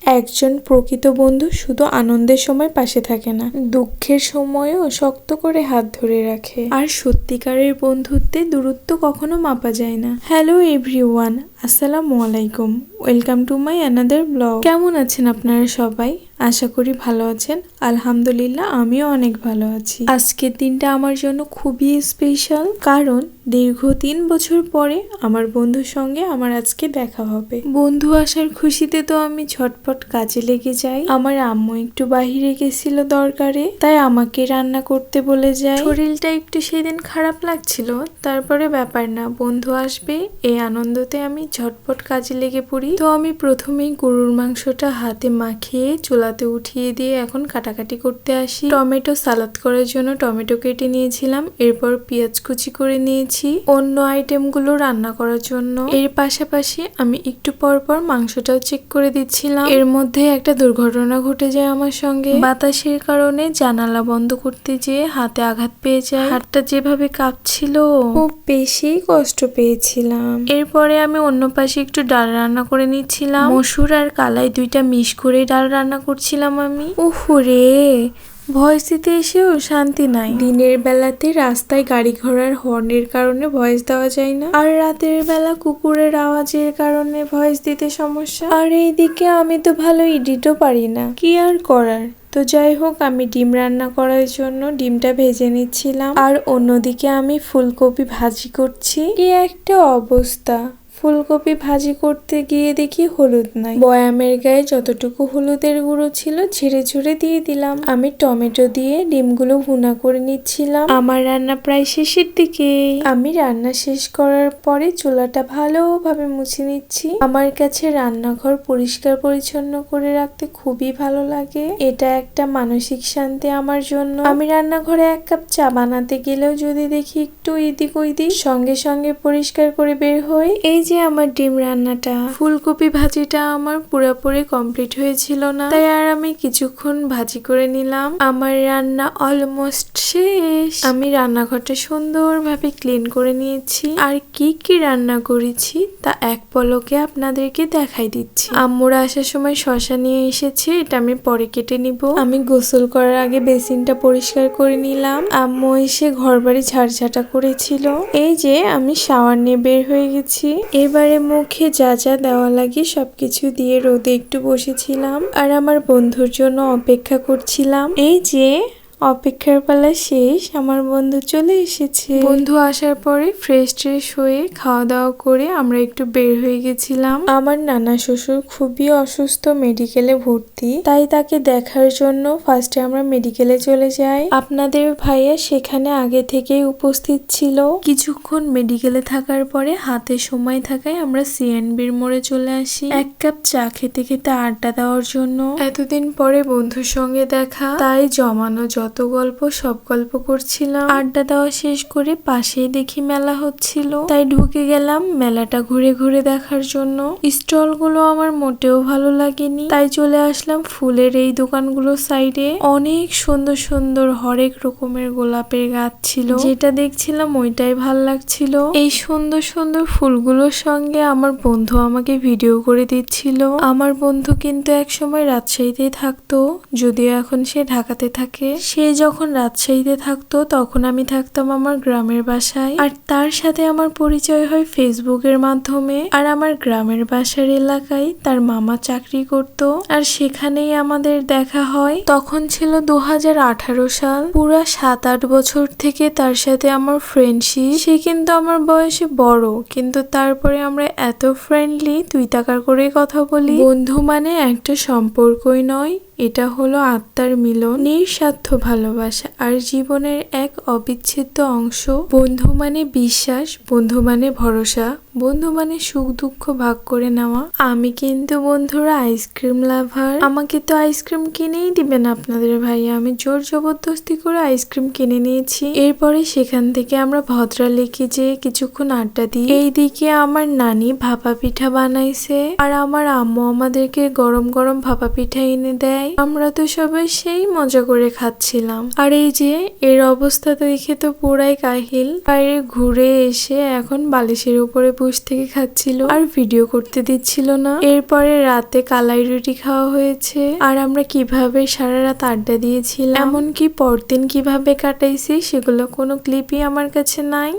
একজন প্রকৃত বন্ধু শুধু আনন্দের সময় পাশে থাকে না, দুঃখের সময়ও শক্ত করে হাত ধরে রাখে। আর সত্যিকারের বন্ধুত্বে দূরত্ব কখনো মাপা যায় না। হ্যালো এভরিওয়ান, আসসালামু আলাইকুম, welcome to my another blog. কেমন আছেন আপনারা সবাই? আশা করি ভালো আছেন। আলহামদুলিল্লাহ, আমিও অনেক ভালো আছি। আজকের দিনটা আমার জন্য খুবই স্পেশাল, কারণ দীর্ঘ 3 বছর পরে আমার বন্ধুর সঙ্গে আমার আজকে দেখা হবে। বন্ধু আসার খুশিতে তো আমি ঝটপট কাজে লেগে যাই। আমার আম্মু একটু বাহিরে গেছিল দরকারে, তাই আমাকে রান্না করতে বলে যায়। শরীরটা একটু সেদিন খারাপ লাগছিল, তারপরে ব্যাপার না, বন্ধু আসবে এই আনন্দতে আমি ঝটপট কাজে লেগে পড়ি। তো আমি প্রথমেই গরুর মাংসটা হাতে মাখিয়ে চুলাতে উঠিয়ে দিয়ে এখন কাটাকাটি করতে আসি। টমেটো সালাদ করার জন্য টমেটো কেটে নিয়েছিলাম, এরপর পেঁয়াজ কুচি করে নিয়েছি অন্য আইটেমগুলো রান্না করার জন্য। এর পাশাপাশি আমি একটু পর পর মাংসটাও চেক করে দিচ্ছিলাম। এর মধ্যে একটা দুর্ঘটনা ঘটে যায় আমার সঙ্গে। বাতাসের কারণে জানালা বন্ধ করতে যেয়ে হাতে আঘাত পেয়ে যায়। হাতটা যেভাবে কাঁপছিল, খুব বেশি কষ্ট পেয়েছিলাম। এরপরে আমি অন্য পাশে একটু ডাল রান্না করে নিচ্ছিলাম। মসুর আর কালাই দুইটা মিশ করে ডাল রান্না করছিলাম আমি। উহুরে, ভয়েস দিতে এসেও শান্তি নাই। দিনের বেলাতে রাস্তায় গাড়ি ঘোড়ার হর্নের কারণে ভয়েস দেওয়া যায় না, আর রাতের বেলা কুকুরের আওয়াজের কারণে ভয়েস দিতে সমস্যা। আর এইদিকে আমি তো ভালো এডিটও পারি না, কি আর করার। তো যাই হোক, আমি ডিম রান্না করার জন্য ডিমটা ভেজে নিচ্ছিলাম, আর অন্যদিকে আমি ফুলকপি ভাজি করছি। কি একটা অবস্থা! ফুলকপি ভাজি করতে গিয়ে দেখি হলুদ নাই। বয়ামের গায়ে যতটুকু হলুদের গুঁড়ো ছিল ঝেড়ে ঝুড়ে দিয়ে দিলাম। আমি টমেটো দিয়ে ডিমগুলো ভুনা করে নিচ্ছিলাম। আমার রান্না প্রায় শেষের দিকে। আমি রান্না শেষ করার পরে চুলাটা ভালোভাবে মুছে নিচ্ছি। আমার কাছে রান্নাঘর পরিষ্কার পরিচ্ছন্ন করে রাখতে খুবই ভালো লাগে। এটা একটা মানসিক শান্তি আমার জন্য। আমি রান্নাঘরে 1 কাপ চা বানাতে গেলেও যদি দেখি একটু এদিক ওইদিক, সঙ্গে সঙ্গে পরিষ্কার করে বের হই। এই যে আমার ডিম রান্নাটা, ফুলকপি ভাজিটা আমার পুরোপুরি কমপ্লিট হয়েছিল না, তাই আর আমি কিছুক্ষণ ভাজি করে নিলাম। আমার রান্না অলমোস্ট শেষ। আমি রান্নাঘরটা সুন্দরভাবে ক্লিন করে নিয়েছি, আর কি কি রান্না করেছি তা এক পলকে আপনাদেরকে দেখাই দিচ্ছি। আম্মুরা আসার সময় শসা নিয়ে এসেছে, এটা আমি পরে কেটে নিব। আমি গোসল করার আগে বেসিনটা পরিষ্কার করে নিলাম। আম্মু এসে ঘরবাড়ি ঝাড়ঝাটা করেছিল। এই যে আমি শাওয়ার নিয়ে বের হয়ে গেছি। এবারে মুখে যা যা দেওয়া লাগে সবকিছু দিয়ে রোদে একটু বসেছিলাম, আর আমার বন্ধুর জন্য অপেক্ষা করছিলাম। এই যে অপেক্ষার পালা শেষ, আমার বন্ধু চলে এসেছে। বন্ধু আসার পরে ফ্রেশ ট্রেশ হয়ে খাওয়া দাওয়া করে আমরা একটু বের হয়ে গেছিলাম। আমার নানা শ্বশুর খুবই অসুস্থ, মেডিকেলে ভর্তি, তাই তাকে দেখার জন্য ফার্স্টে আমরা মেডিকেলে চলে যাই। আপনাদের ভাইয়া সেখানে আগে থেকেই উপস্থিত ছিল। কিছুক্ষণ মেডিকেলে থাকার পরে হাতে সময় থাকায় আমরা সিএনবির মোড়ে চলে আসি 1 কাপ চা খেতে খেতে আড্ডা দেওয়ার জন্য। এতদিন পরে বন্ধুর সঙ্গে দেখা, তাই জমানো যত গল্প সব গল্প করছিলাম। আড্ডা দেওয়া শেষ করে পাশেই দেখি মেলা হচ্ছিল, তাই ঢুকে গেলাম মেলাটা ঘুরে ঘুরে দেখার জন্য। স্টল গুলো আমার মোটেও ভালো লাগেনি, তাই চলে আসলাম ফুলের এই দোকানগুলোর সাইডে। অনেক সুন্দর সুন্দর হরেক রকমের গোলাপের গাছ ছিল, যেটা দেখছিলাম ওইটাই ভাল লাগছিল। এই সুন্দর সুন্দর ফুলগুলোর সঙ্গে আমার বন্ধু আমাকে ভিডিও করে দিচ্ছিল। আমার বন্ধু কিন্তু একসময় রাজশাহীতেই থাকতো, যদিও এখন সে ঢাকাতে থাকে। সে যখন রাজশাহীতে থাকতো তখন আমি থাকতাম আমার গ্রামের বাসায়, আর তার সাথে আমার পরিচয় হয় ফেসবুকের মাধ্যমে। আর আমার গ্রামের বাসার এলাকায় তার মামা চাকরি করত, আর সেখানেই আমাদের দেখা হয়। তখন ছিল 2018 সাল। পুরা 7-8 বছর থেকে তার সাথে আমার ফ্রেন্ডশিপ। সে কিন্তু আমার বয়সে বড়, কিন্তু তারপরে আমরা এত ফ্রেন্ডলি, তুই তাকার করে কথা বলি। বন্ধু মানে একটা সম্পর্কই নয়, এটা হলো আত্মার মিলন, নিঃস্বার্থ ভালোবাসা, আর জীবনের এক অবিচ্ছেদ্য অংশ। বন্ধু মানে বিশ্বাস, বন্ধু মানে ভরসা, বন্ধু মানে সুখ দুঃখ ভাগ করে নেওয়া। আমি কিন্তু বন্ধুরা আইসক্রিম লাভার। আমাকে তো আইসক্রিম কিনেই দিবেন আপনাদের ভাইয়া। আমি জোর জবরদস্তি করে আইসক্রিম কিনে নিয়েছি। এরপরে সেখান থেকে আমরা ভদ্রা লেকে যেয়ে কিছুক্ষণ আড্ডা দিই। এইদিকে আমার নানি ভাপা পিঠা বানাইছে, আর আমার আম্মু আমাদেরকে গরম গরম ভাপা পিঠা এনে দেয়। আমরা তো সবাই সেই মজা করে খাচ্ছিলাম। আর এই যে এর অবস্থা দেখে তো পুরাই কাহিল। বাইরে ঘুরে এসে এখন বালিশের উপরে বসে থেকে খাচ্ছিল আর ভিডিও করতে দিচ্ছিল না। এরপরে রাতে কালাই রুটি খাওয়া হয়েছে আর আমরা কিভাবে সারা রাত আড্ডা দিয়েছিলাম, এমনকি পরদিন কিভাবে কাটাইছি সেগুলো কোনো ক্লিপই আমার কাছে নাই।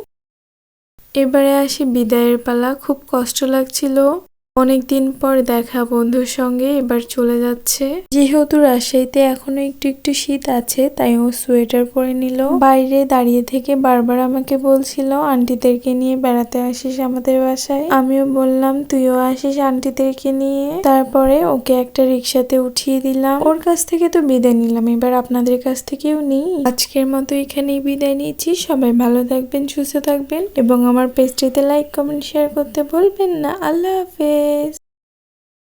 এবারে আসি বিদায়ের পালা। খুব কষ্ট লাগছিল, অনেকদিন পর দেখা বন্ধুর সঙ্গে এবার চলে যাচ্ছে। যেহেতু রাজশাহীতে এখনো একটু একটু শীত আছে তাই ও সোয়েটার পরে নিল। বাইরে দাঁড়িয়ে থেকে বারবার আমাকে বলছিল আন্টিদেরকে নিয়ে বেড়াতে আসিস আমাদের বাসায়। আমিও বললাম তুইও আসিস আন্টিদেরকে নিয়ে। তারপরে ওকে একটা রিক্সাতে উঠিয়ে দিলাম। ওর কাছ থেকে তো বিদায় নিলাম, এবার আপনাদের কাছ থেকেও নিই। আজকের মতো এখানেই বিদায় নিচ্ছি। সবাই ভালো থাকবেন, সুস্থ থাকবেন এবং আমার পেজটিতে লাইক কমেন্ট শেয়ার করতে ভুলবেন না। আল্লাহ হাফেজ।